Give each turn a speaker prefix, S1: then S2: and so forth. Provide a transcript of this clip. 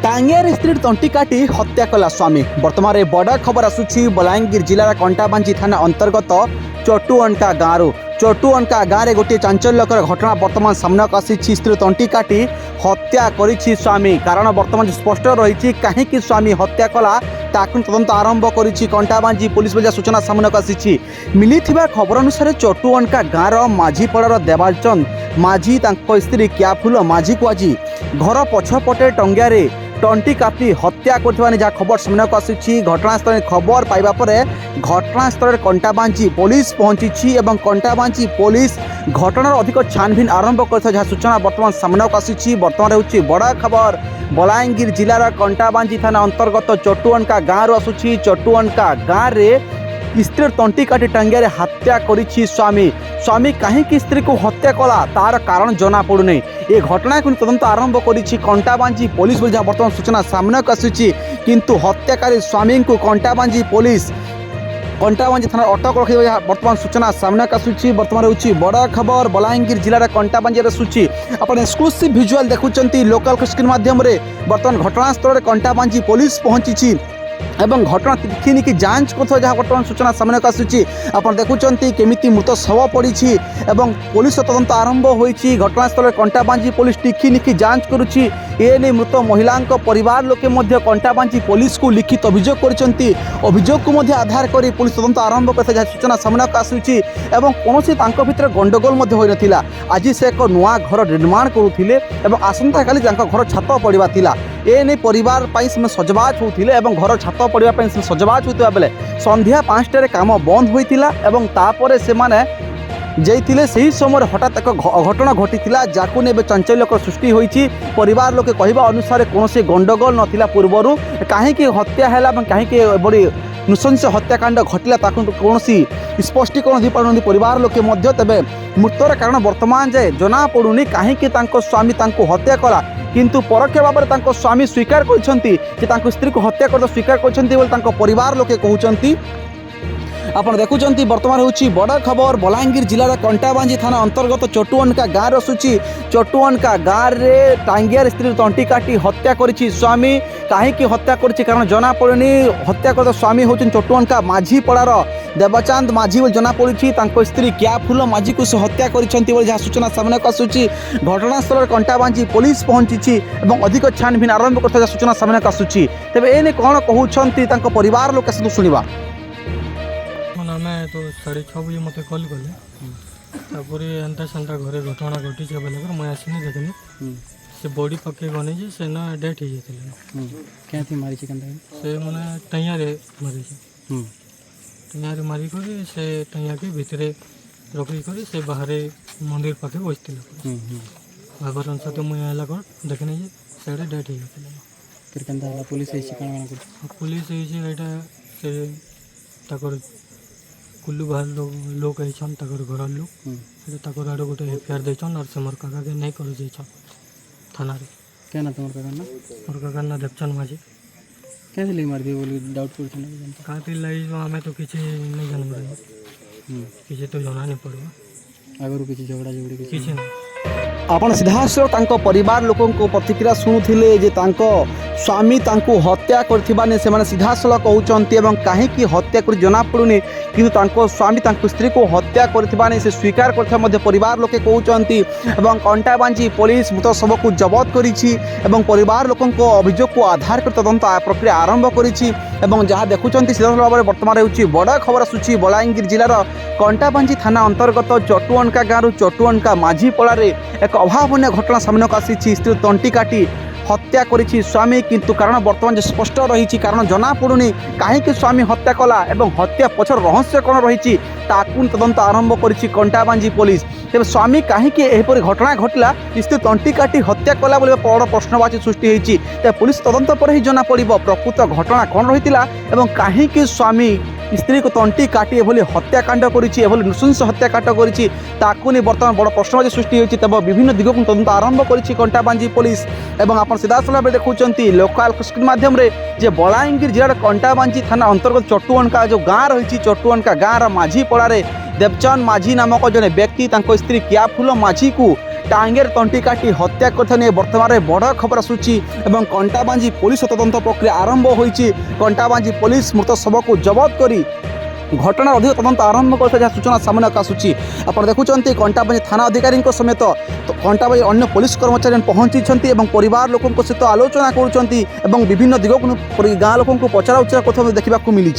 S1: टांगियार स्त्री तंटी काटी हत्या कला स्वामी। बर्तमान बड़ खबर आसुछि बलांगीर जिलार कंटाबांजी थाना अंतर्गत चटुअनका गाँव चटुअनका गाँव में गोटे चांचल्यकर घटना बर्तमान सामना आसी। स्त्री तंटी काटी हत्या करिछि स्वामी। कारण बर्तमान स्पष्ट रही कहीं स्वामी हत्या कला ताकू तदंत आरंभ करिछि कंटाबांजी पुलिस बजा सूचना सामना आसी। मिली खबर अनुसार चटुअनका गाँव माझीपड़ार देवाचंद माझी स्त्री क्याफुल माझी को आज घर पछपटे टंगियारे टंटी कापी हत्या कर जहाँ खबर सामना आसी। घटनास्थल खबर पाइबा परे घटनास्थल कंटाबांजी पुलिस पहुंची और कंटाबांजी पुलिस घटनार अधिक छानभिन आरंभ कर जहाँ सूचना बर्तमान सामना आसी। बर्तमान होची बड़ खबर बलांगीर जिलार कंटाबांजी थाना अंतर्गत चटुअनका गाँव आसुछि। चटुअनका गाँव में स्त्री तंटी काटी टांगियारे हत्या करिछि स्वामी। स्वामी कहीं स्त्री को हत्या कला तार कारण जना पड़ुनी। ये घटना को तदंत आरंभ करिछि कंटाबांजी पुलिस जहाँ बर्तमान सूचना सामना आसी। किंतु हत्याकारी स्वामी को कंटाबांजी पुलिस कंटाबांजी थाना अटक रखा बर्तमान सूचना सामना आसूँ। बर्तमान होची बड़ खबर बलांगीर जिलार कंटाबांजी आसूँ। अपन एक्सक्लूसिव भिजुआल देखुंत लोकल स्क्रीन माध्यम बर्तमान घटनास्थल कंटाबांजी पुलिस पहुंची एवं घटना तिखिनिकी जांच कर जहाँ बर्तमान सूचना सामना आसूँ। आप देखुंत केमिति मृत शव पड़ी एवं पुलिस तदंत आरंभ होती। घटनास्थल कंटाबांजी पुलिस टिखिनिकी जांच करुच्ची। एने मृत महिला परिवार लोके कंटाबांजी पुलिस को लिखित अभियोग करछंती। अभियोग को आधार कर पुलिस तदंत आरंभ कर जहाँ सूचना सामना आसूँ। एवं कौन भितर गंडगोल होता। आज से एक नुआ घर निर्माण करुले और आसंता काली घर छात पड़ा थिला। एने परिवार से सजबाज होते घर छात पड़ा सजबाज होता बेले संध्या 5टार काम बंद होता तापर से जाइए से ही समय हठात एक घटना घटी जाकू ने चांचल्यकर सृष्टि होती। परिवार लोके कहवा अनुसार कौन गंडगोल नाला पूर्वर कहीं हत्या है कहीं बड़ी नृशंस हत्याकांड घटला कौन स्पष्टीकरण दे पार परिवार लोके तेबे मृतर कारण वर्तमान जाए जना पड़ुनी कहीं स्वामी हत्या कला। किंतु परोक्ष भाव में स्वामी स्वीकार कर स्त्री को हत्या कर स्वीकार कर परिवार लोके कहते। आप देखुं बर्तमान होची बड़ खबर बलांगीर जिलार कंटाबांजी थाना अंतर्गत चटुअनका गाँव आसूँ। चटुअनका गाँव में टांगियार स्त्री तंटी काटी हत्या करिछि स्वामी। कहीं हत्या करिछि कारण जना पड़ुनी। हत्या कर स्वामी होचन चटुअनका माझीपड़ार देवचंद माझी जना पड़ी। स्त्री क्याफुल माझी को से हत्या करिसेंती जहाँ सूचना सामना आसूँ। घटनास्थल कंटाबांजी पुलिस पहुंची और अधिक छानभिन आरंभ कर सूचना सामना आसूँ। तेज एने कौन कहते परिवार लोक शुणा
S2: आमे तो 6:30 बजे मत कल कले तापर एंता सेंता घरे घटना घटी बेले मुझे आसनी देखनी से बॉडी पके गने से ना डेथ हो जाते
S3: क्या थी मारी
S2: से मैंने टैया मारी टैया मारी कर से टैया के भितर रखी कर से बाहर मंदिर पाखे बसते भागवत सहित मुझे आला कर देखनी से डेथ हो जाते
S3: पुलिस
S2: पुलिस से कुल्लू बाहर लोग अइछन घर लोग आड़ गोटे एफआईआर देछन और से मोर काका के नहीं कर जाइछन थाना रे।
S3: क्या ना तुम काका ना
S2: मोर काका ना देवचंद माझी
S3: कैसे ले मार दिए बोली डाउट करछन
S2: काती लाई जो हमें तो किसी नहीं जान रही किसी तो जाना नहीं पड़ो
S3: आगरू किसी झगड़ा झगड़ी
S2: किसी नहीं।
S1: आपण सीधासख परिवार लोकों प्रतिक्रिया शुणुले जे स्वामी हत्या करथिबाने से सीधासख कहते कहीं हत्या कर जना पड़ुनी। किंतु स्वामी स्त्री को हत्या करथिबाने से स्वीकार कर परिवार लोके कहते। कंटाबांजी पुलिस मृत शव को जबत करिछि एवं परिवार लोकों अभियोग को आधार कर तदंत प्रक्रिया आरंभ करिछि। जहाँ देखुं सीधासल भाव में बर्तमान होची बड़ खबर आसूँ। बलांगीर जिलार कंटाबांजी थाना अंतर्गत चटुअनका गाँव चटुअनका माझीपड़ार एक अभावन घटना सामना आसी। स्त्री तंटी काटी हत्या करिछि स्वामी। किंतु कारण वर्तमान स्पष्ट रही कारण जना पड़ुनी कहीं स्वामी हत्या कला एवं हत्या पछर रहस्य कौन रही तदंत आरंभ करिछि कंटाबांजी पुलिस। तेज स्वामी कहीं एपरी घटना घटला स्त्री तंटी काटी हत्या कला बोले बड़ प्रश्नवाची सृष्टि होती। पुलिस तदंत पर ही जना पड़ प्रकृत घटना कौन रही कहीं स्वामी स्त्री को तंटी काटी एभली हत्याकांड करिछि नृशंस हत्याकांड करिछि बर्तमान बड़ प्रश्नवाची सृष्टि होती। तब विभिन्न दिग को तदंत आरंभ करिछि कंटाबांजी पुलिस। एवं आप सीधासल भाव देखुं लोकल स्क्रीन माध्यम जे बलांगीर जिलार कंटाबांजी थाना अंतर्गत चटुअनका जो गाँव रही चटुअनका गाँव माझीपड़ार देवचंद माझी नामक जने व्यक्ति स्त्री क्याफुल माझी को टांगेर तंटी काटी हत्या कथा नहीं बर्तमान बड़ खबर आसूची और कंटाबांजी पुलिस तदंत प्रक्रिया आरंभ होईची। कंटाबांजी पुलिस मृत शव को जबत करी घटना अधिक तदंत आरंभ कर जहाँ सूचना सामने आसूची। आप देखुं कंटाबांजी थाना अधिकारी समेत तो कंटाबांजी अन्य पुलिस कर्मचारी पहुंची और परिवार लोकों सहित आलोचना करुँच विभिन्न दिग को गाँ लोक पचरा उचरा कथा देखा मिली।